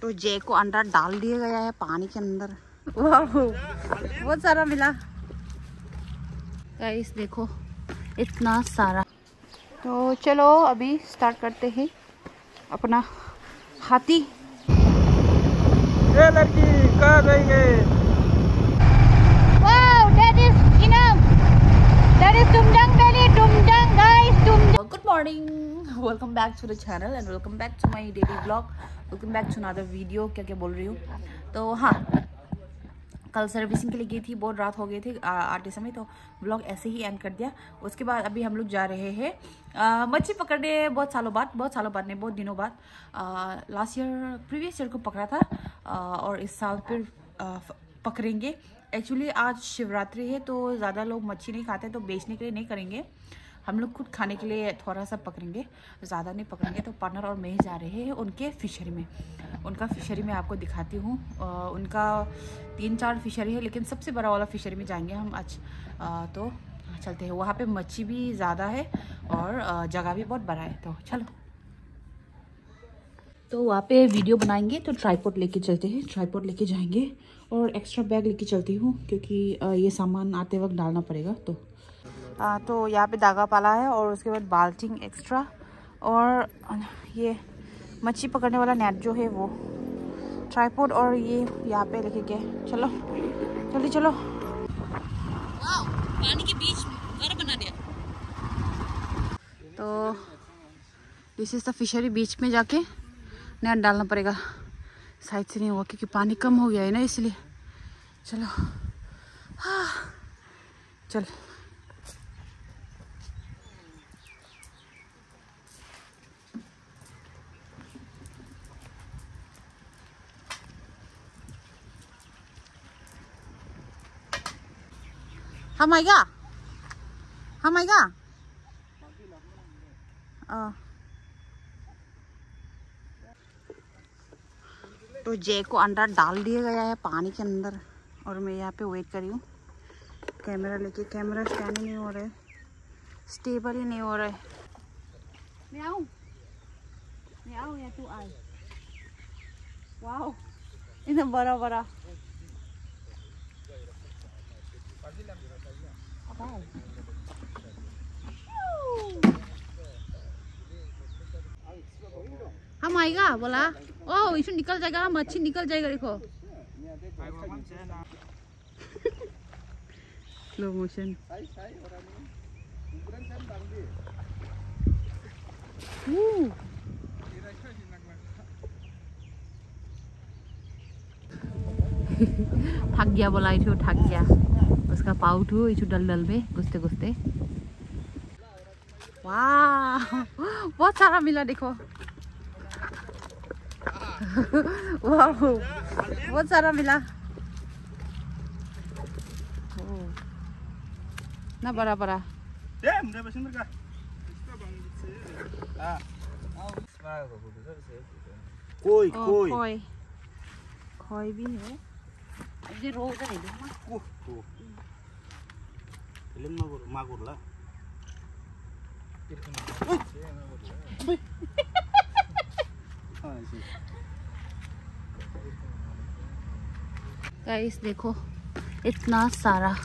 तो जे को अंडा डाल दिया गया है पानी के अंदर। वाह बहुत सारा मिला गाइस, देखो इतना सारा। तो चलो अभी स्टार्ट करते हैं अपना हाथी। ये लड़की कहाँ गई है? Wow, that is enough. That is Tumjang Valley, Tumjang guys, Tumjang. Good morning. Welcome back to the channel and welcome back to my daily vlog. Welcome back to another video. क्या बोल रही हूँ। तो हाँ, कल सर्विसिंग के लिए गई थी, बहुत रात हो गई थी आते समय, तो व्लॉग ऐसे ही एंड कर दिया। उसके बाद अभी हम लोग जा रहे हैं मच्छी पकड़ने। बहुत सालों बाद नहीं, बहुत दिनों बाद। लास्ट ईयर, प्रीवियस ईयर को पकड़ा था और इस साल फिर पकड़ेंगे। एक्चुअली आज शिवरात्रि है तो ज़्यादा लोग मच्छी नहीं खाते, तो बेचने के लिए नहीं करेंगे, हम लोग खुद खाने के लिए थोड़ा सा पकड़ेंगे, ज़्यादा नहीं पकड़ेंगे। तो पार्टनर और मैं ही जा रहे हैं उनके फिशरी में। उनका फिशरी में आपको दिखाती हूँ। उनका 3-4 फिशरी है, लेकिन सबसे बड़ा वाला फिशरी में जाएंगे हम आज। तो चलते हैं। वहाँ पे मच्छी भी ज़्यादा है और जगह भी बहुत बड़ा है, तो चलो। तो वहाँ पे वीडियो बनाएंगे, तो ट्राइपॉड लेके चलते हैं, ट्राइपॉड लेके जाएंगे और एक्स्ट्रा बैग लेके चलती हूँ क्योंकि ये सामान आते वक्त डालना पड़ेगा। तो यहाँ पे धागा पाला है और उसके बाद बाल्टिंग एक्स्ट्रा और ये मच्छी पकड़ने वाला नेट जो है वो, ट्राइपॉड और ये यहाँ पे लेके गए। चलो जल्दी चलो। पानी के बीच घर बना दिया। तो दिस इज द फिशरी, बीच में जाके नेट डालना पड़ेगा, साइड से नहीं हुआ क्योंकि पानी कम हो गया है ना, इसलिए। चलो हाँ चल। हम आएगा तो जे को अंडा डाल दिया गया है पानी के अंदर और मैं यहाँ पे वेट कर रही हूँ कैमरा लेके। कैमरा स्कैन ही नहीं हो रहा है, स्टेबल ही नहीं हो रहा है। मैं आऊँ या तू आए? वाह इतना बड़ा बड़ा। हम आएगा बोला। ओह इसमें निकल जाएगा, मच्छी निकल जाएगा, देखो स्लो मोशन। थक गया बोला, इठो थक गया, उसका पाउ ठू इठो दल में घुसते घुसते। वाह बहुत सारा मिला, देखो वाह बहुत सारा मिला ना, बड़ा बड़ा। कोई भी है ये रोज नहीं दूंगा। गाइस देखो इतना सारा,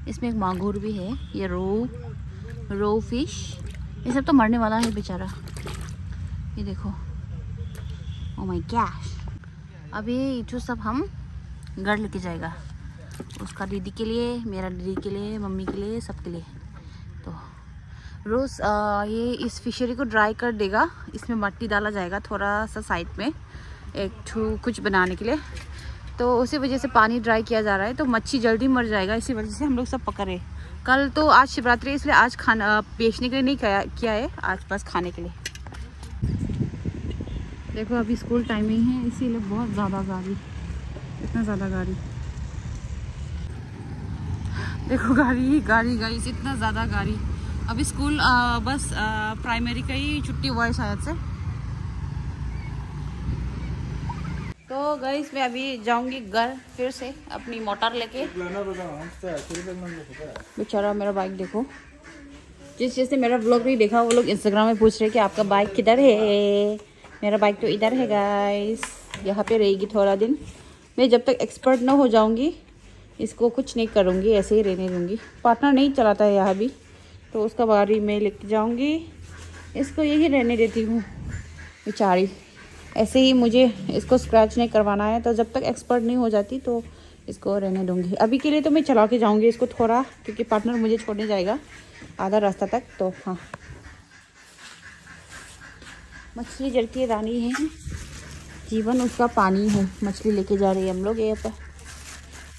इसमें एक मांगूर भी है, ये रो फिश, ये सब तो मरने वाला है बेचारा। ये देखो ओ माय गॉश। अभी ये सब हम घर लेके जाएगा, उसका दीदी के लिए, मेरा दीदी के लिए, मम्मी के लिए, सबके लिए। तो रोज़ ये इस फिशरी को ड्राई कर देगा, इसमें मट्टी डाला जाएगा थोड़ा सा साइड में, एक कुछ बनाने के लिए। तो उसी वजह से पानी ड्राई किया जा रहा है, तो मच्छी जल्दी मर जाएगा, इसी वजह से हम लोग सब पकड़े। कल तो आज शिवरात्रि, इसलिए आज खाना बेचने के लिए नहीं किया है, आज बस खाने के लिए। देखो अभी स्कूल टाइमिंग है, इसीलिए बहुत ज़्यादा गाड़ी, इतना ज़्यादा गाड़ी, देखो गाड़ी इतना ज़्यादा गाड़ी। अभी स्कूल बस प्राइमरी का ही छुट्टी हुआ है शायद से। तो गाइस मैं अभी जाऊंगी घर फिर से अपनी मोटर लेके। बेचारा मेरा बाइक देखो, जिसने मेरा व्लॉग नहीं देखा वो लोग इंस्टाग्राम में पूछ रहे कि आपका बाइक किधर है। मेरा बाइक तो इधर है गाइस। यहाँ पे रहेगी थोड़ा दिन। मैं जब तक एक्सपर्ट ना हो जाऊँगी इसको कुछ नहीं करूँगी, ऐसे ही रहने दूँगी। पार्टनर नहीं चलाता है यहाँ भी, तो उसका बारी मैं लेके जाऊँगी, इसको यही रहने देती हूँ बेचारी। ऐसे ही मुझे इसको स्क्रैच नहीं करवाना है, तो जब तक एक्सपर्ट नहीं हो जाती तो इसको रहने दूँगी। अभी के लिए तो मैं चला के जाऊँगी इसको थोड़ा, क्योंकि पार्टनर मुझे छोड़ने जाएगा आधा रास्ता तक। तो हाँ, मछली जल की रानी है, जीवन उसका पानी है। मछली लेके जा रही है हम लोग।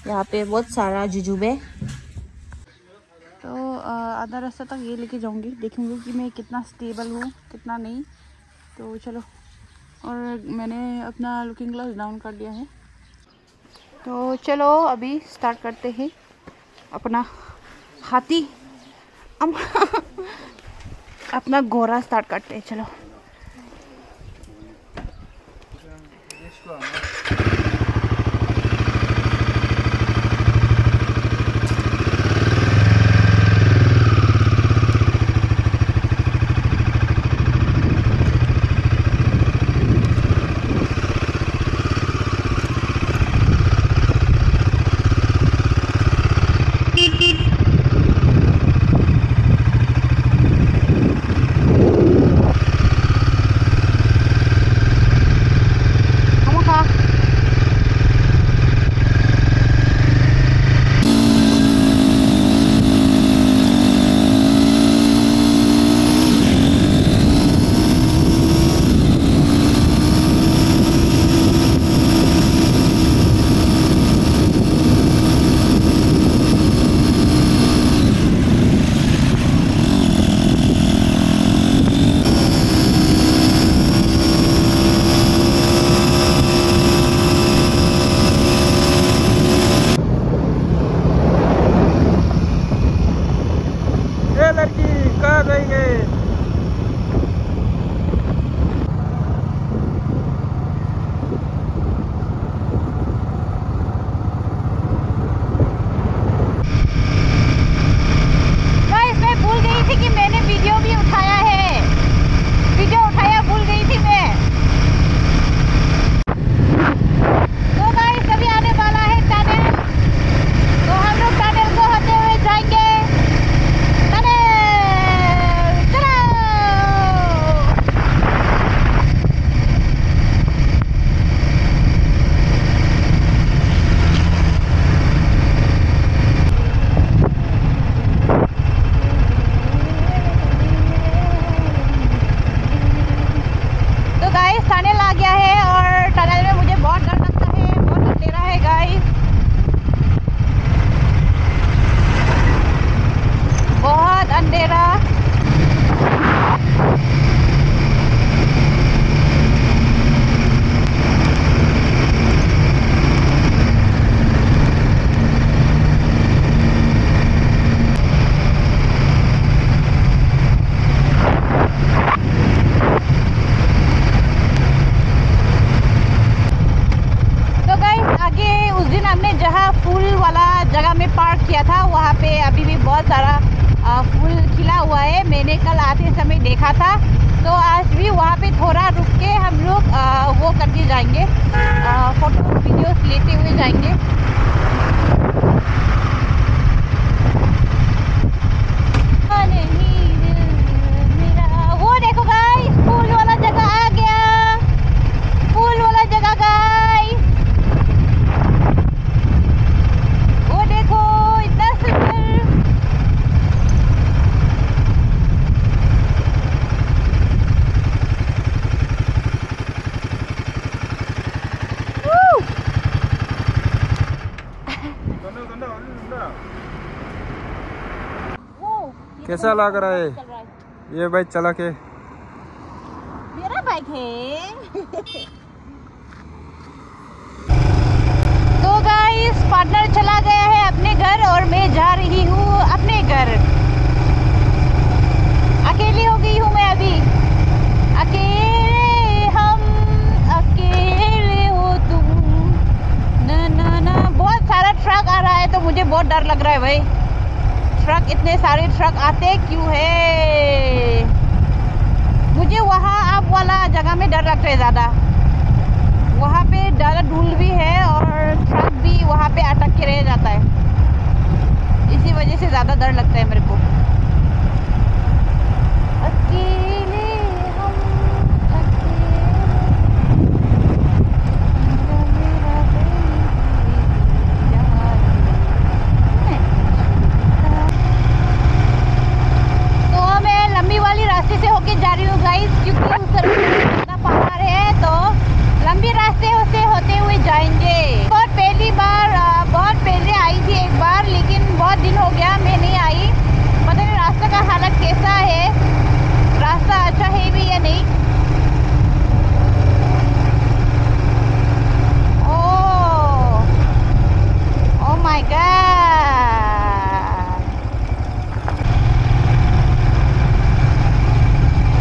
यहाँ पे बहुत सारा जुजुबे, तो आधा रास्ता तक ये लेके जाऊँगी, देखूँगी कि मैं कितना स्टेबल हूँ कितना नहीं। तो चलो, और मैंने अपना लुकिंग ग्लास डाउन कर दिया है। तो चलो अभी स्टार्ट करते हैं अपना हाथी अपना घोड़ा स्टार्ट करते हैं। चलो किया था, वहाँ पे अभी भी बहुत सारा फूल खिला हुआ है। मैंने कल आते समय देखा था, तो आज भी वहाँ पे थोड़ा रुक के हम लोग वो करके जाएंगे, फोटो वीडियोस लेते हुए जाएंगे। वो देखो गाइस, फूल वाला जगह आ गया, फूल वाला जगह गाइस, वो देखो इतना सुंदर। कैसा लग रहा है ये बाइक चला के? मेरा बाइक है। तो गाइस, पार्टनर चला गया है अपने घर और मैं जा रही हूँ अपने घर। अकेली हो गई हूँ मैं अभी, अकेले हम, अकेले हो तुम, ना ना ना। बहुत सारा ट्रक आ रहा है तो मुझे बहुत डर लग रहा है भाई। ट्रक, इतने सारे ट्रक आते क्यों है? मुझे वहाँ आप वाला जगह में डर लगता है ज़्यादा। वहाँ पे जाएंगे। बहुत पहले आई थी एक बार, लेकिन बहुत दिन हो गया मैं नहीं आई। पता नहीं रास्ता का हालत कैसा है, रास्ता अच्छा है भी या नहीं। ओह माय गॉड,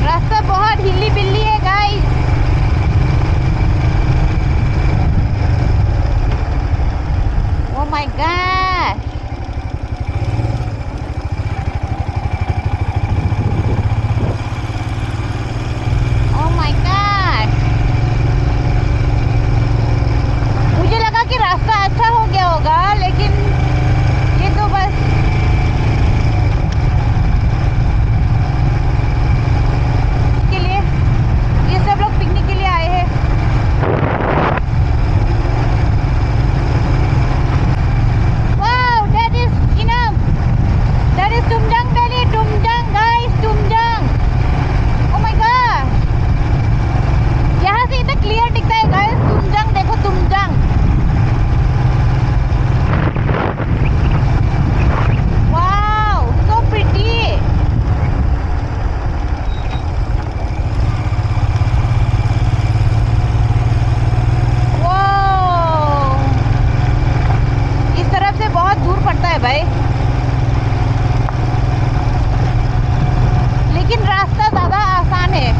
रास्ता बहुत हिली बिल्ली है guys. Oh my gosh! Oh my gosh! मुझे लगा कि रास्ता अच्छा हो गया होगा, लेकिन ये तो बस के लिए, ये सब लोग पिकनिक के लिए आए हैं। Tumjang Valley, Tumjang guys, Tumjang. Oh my god, यहाँ से इतना क्लियर दिखता है गाइस। Tumjang देखो, Tumjang। Wow, so pretty। Wow, इस तरफ से बहुत दूर पड़ता है भाई, लेकिन रास्ता ज़्यादा आसान है।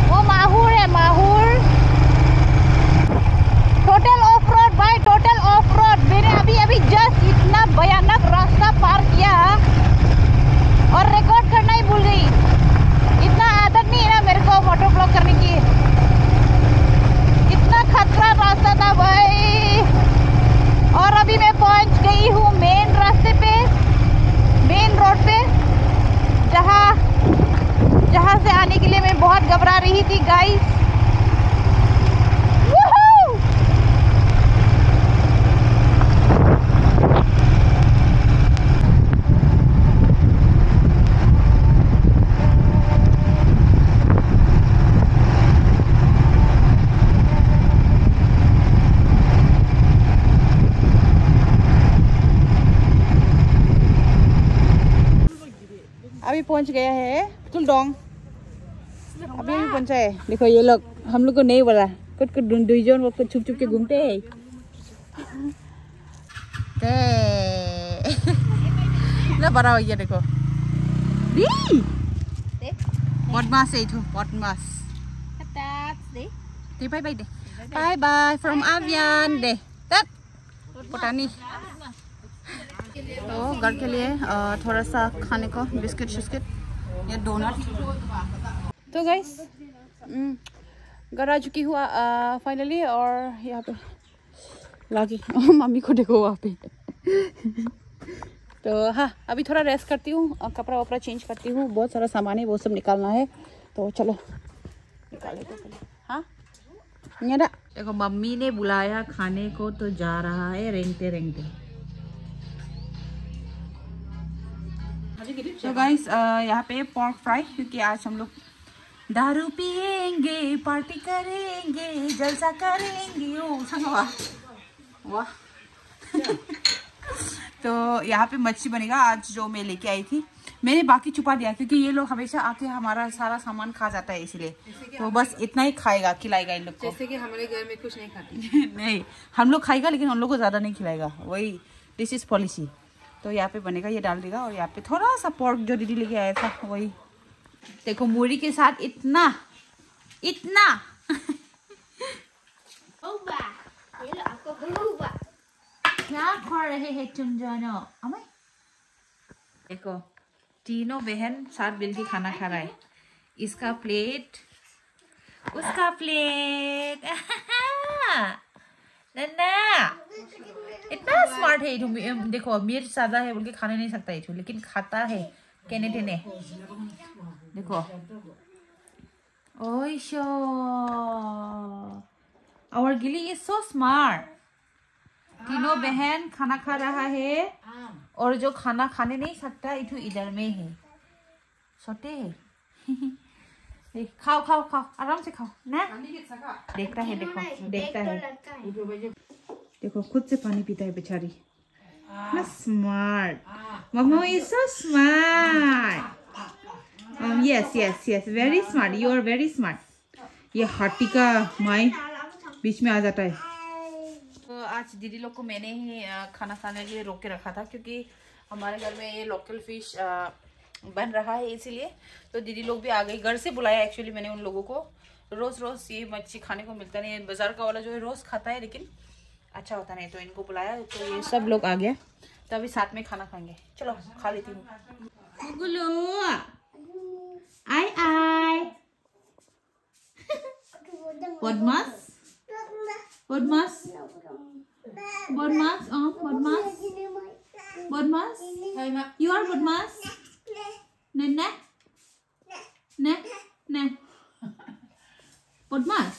वो माहौर है, माहौर। टोटल ऑफ रोड भाई, टोटल ऑफ रोड। मैंने अभी जस्ट इतना भयानक रास्ता पार किया और रिकॉर्ड करना ही भूल गई। इतना आदत नहीं है ना मेरे को मोटर ब्लॉग करने की। इतना खतरा रास्ता था भाई। और अभी मैं पहुंच गई हूँ मेन रास्ते पे, मेन रोड पे, जहाँ से आने के लिए मैं बहुत घबरा रही थी गाइस। अभी पहुंच गया है तुलडोंग। अभी पहुंचा है। देखो ये लोग हम लोग को नहीं बोला, कुछ दुईजन वो छुप छुप के घूमते हैं। ना बड़ा हो गया देखो। बदमाश है, बदमाश। बाय बाय दे, बाय बाय फ्रॉम आवियान दे। पता नहीं। तो घर के लिए थोड़ा सा खाने को बिस्किट शिस्किट या डोनट। तो गाइस घर आ चुकी हुआ फाइनली, और यहाँ पे लागी मम्मी को देखो वहाँ पे। तो हाँ, अभी थोड़ा रेस्ट करती हूँ, कपड़ा वपड़ा चेंज करती हूँ। बहुत सारा सामान है, वो सब निकालना है, तो चलो निकाले तो पहले। हाँ देखो मम्मी ने बुलाया खाने को, तो जा रहा है रेंगते रेंगते। तो गाइस यहाँ पे पोर्क फ्राई, क्योंकि आज हम लोग दारू पियेंगे, पार्टी करेंगे, जलसा करेंगे। वाह तो यहाँ पे मच्छी बनेगा आज, जो मैं लेके आई थी। मैंने बाकी छुपा दिया, क्योंकि ये लोग हमेशा आके हमारा सारा सामान खा जाता है, इसलिए तो बस इतना ही खाएगा, खिलाएगा इन लोग को। जैसे कि हमारे घर में कुछ नहीं खाते। नहीं, हम लोग खाएगा, लेकिन उन लोग को ज्यादा नहीं खिलाएगा। वही दिस इज पॉलिसी। तो यहाँ पे बनेगा, ये डाल देगा। और यहाँ पे थोड़ा सा पोर्क जो दीदी लेके आया था, वही देखो मूरी के साथ इतना क्या खा रहे हैं तुम दोनों? अमय देखो, तीनों बहन साथ मिलके खाना खा रहा है। इसका प्लेट, उसका प्लेट। नन्ना इतना स्मार्ट है। देखो मिर्च ज्यादा है बोल के खाने नहीं सकता है, लेकिन खाता है केने टेने। देखो ओइशो, आवर गिली इज सो स्मार्ट। तीनों बहन खाना खा रहा है, और जो खाना खाने नहीं सकता इधर में है, सोते है। खाओ खाओ खाओ, आराम से खाओ ना। देखता है, देखो देखता है, देखो खुद से पानी पीता है बेचारी। ना smart mama is so smart. Yes yes yes, very smart, you are very smart. ये हाथी का माई बीच में आ जाता है। तो आज दीदी लोग को मैंने ही खाना खाने के लिए रोक के रखा था, क्योंकि हमारे घर में ये लोकल फिश बन रहा है, इसीलिए। तो दीदी लोग भी आ गई, घर से बुलाया एक्चुअली मैंने उन लोगों को। रोज़ रोज़ ये मच्छी खाने को मिलता नहीं है, बाजार का वाला जो है रोज़ खाता है लेकिन अच्छा होता नहीं, तो इनको बुलाया, तो ये सब लोग आ गया, तो अभी साथ में खाना खाएंगे। चलो खा लेती हूँ। गुल्लू आई आई बदमाश बदमाश बदमाश बदमाश बदमाश, you are बदमाश। ने ने ने ने बदमाश।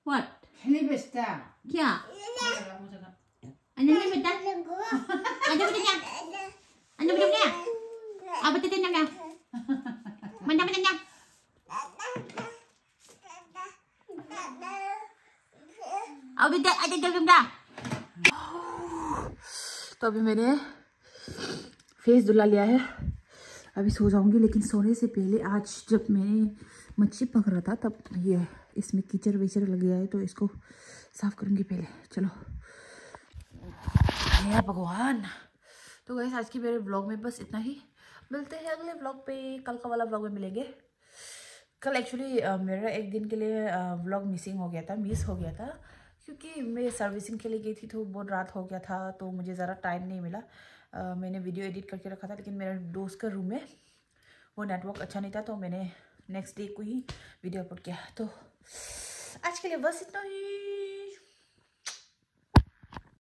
What? क्या? Ano na beta? Ano beta niya? Ano beta niya? Apa beta niya? Mana beta niya? Apa beta ada dalam dah? तो अभी मैंने फेस धुला लिया है, अभी सो जाऊंगी। लेकिन सोने से पहले आज जब मैंने मच्छी पकड़ा था तब ये इसमें कीचड़ विचड़ लग गया है, तो इसको साफ करूंगी पहले। चलो हे भगवान। तो गाइस आज की मेरे ब्लॉग में बस इतना ही, मिलते हैं अगले ब्लॉग पे। कल का वाला ब्लॉग में मिलेंगे। कल एक्चुअली मेरा एक दिन के लिए ब्लॉग मिस हो गया था, क्योंकि मैं सर्विसिंग के लिए गई थी, तो बहुत रात हो गया था, तो मुझे ज़रा टाइम नहीं मिला। मैंने वीडियो एडिट करके रखा था, लेकिन मेरे दोस्त का रूम में वो नेटवर्क अच्छा नहीं था, तो मैंने नेक्स्ट डे को ही वीडियो अपलोड किया। तो आज के लिए बस इतना ही।